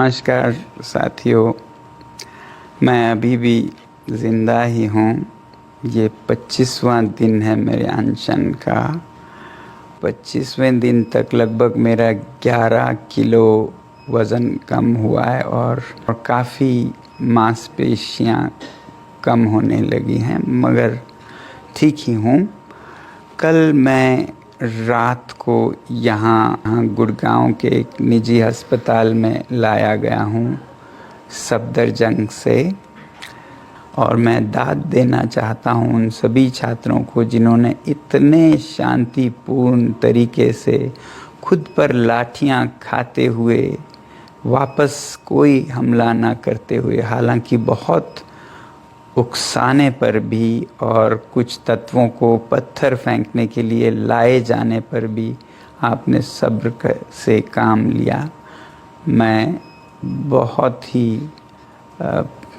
नमस्कार साथियों, मैं अभी भी ज़िंदा ही हूँ। ये 25वां दिन है मेरे अनशन का। 25वें दिन तक लगभग मेरा 11 किलो वज़न कम हुआ है और काफ़ी मांसपेशियाँ कम होने लगी हैं, मगर ठीक ही हूँ। कल मैं रात को यहाँ गुड़गांव के एक निजी अस्पताल में लाया गया हूँ सफदरजंग से, और मैं दाद देना चाहता हूँ उन सभी छात्रों को जिन्होंने इतने शांतिपूर्ण तरीके से खुद पर लाठियाँ खाते हुए वापस कोई हमला ना करते हुए, हालांकि बहुत उकसाने पर भी और कुछ तत्वों को पत्थर फेंकने के लिए लाए जाने पर भी आपने सब्र से काम लिया। मैं बहुत ही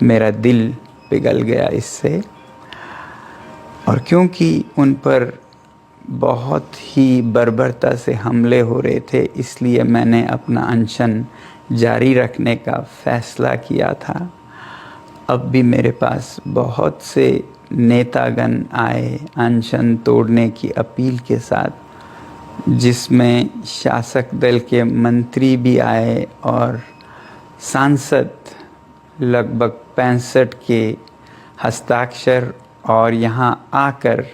मेरा दिल पिघल गया इससे, और क्योंकि उन पर बहुत ही बर्बरता से हमले हो रहे थे, इसलिए मैंने अपना अनशन जारी रखने का फ़ैसला किया था। अब भी मेरे पास बहुत से नेतागण आए अनशन तोड़ने की अपील के साथ, जिसमें शासक दल के मंत्री भी आए और सांसद लगभग 65 के हस्ताक्षर और यहाँ आकर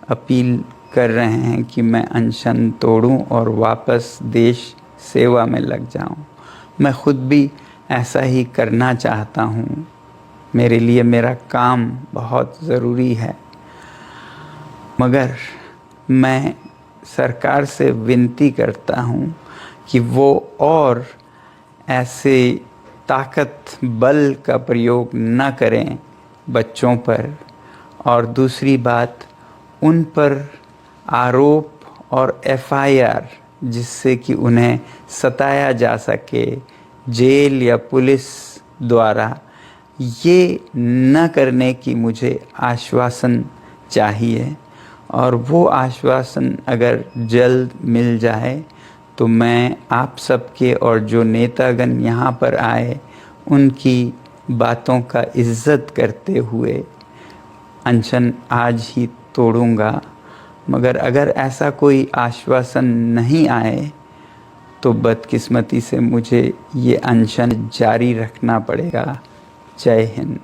अपील कर रहे हैं कि मैं अनशन तोड़ूं और वापस देश सेवा में लग जाऊं। मैं खुद भी ऐसा ही करना चाहता हूं। मेरे लिए मेरा काम बहुत ज़रूरी है, मगर मैं सरकार से विनती करता हूँ कि वो और ऐसे ताकत बल का प्रयोग न करें बच्चों पर, और दूसरी बात, उन पर आरोप और एफआईआर जिससे कि उन्हें सताया जा सके जेल या पुलिस द्वारा, ये न करने की मुझे आश्वासन चाहिए। और वो आश्वासन अगर जल्द मिल जाए तो मैं आप सबके और जो नेतागण यहाँ पर आए उनकी बातों का इज़्ज़त करते हुए अनशन आज ही तोड़ूंगा। मगर अगर ऐसा कोई आश्वासन नहीं आए तो बदकिस्मती से मुझे ये अनशन जारी रखना पड़ेगा। जय हिंद।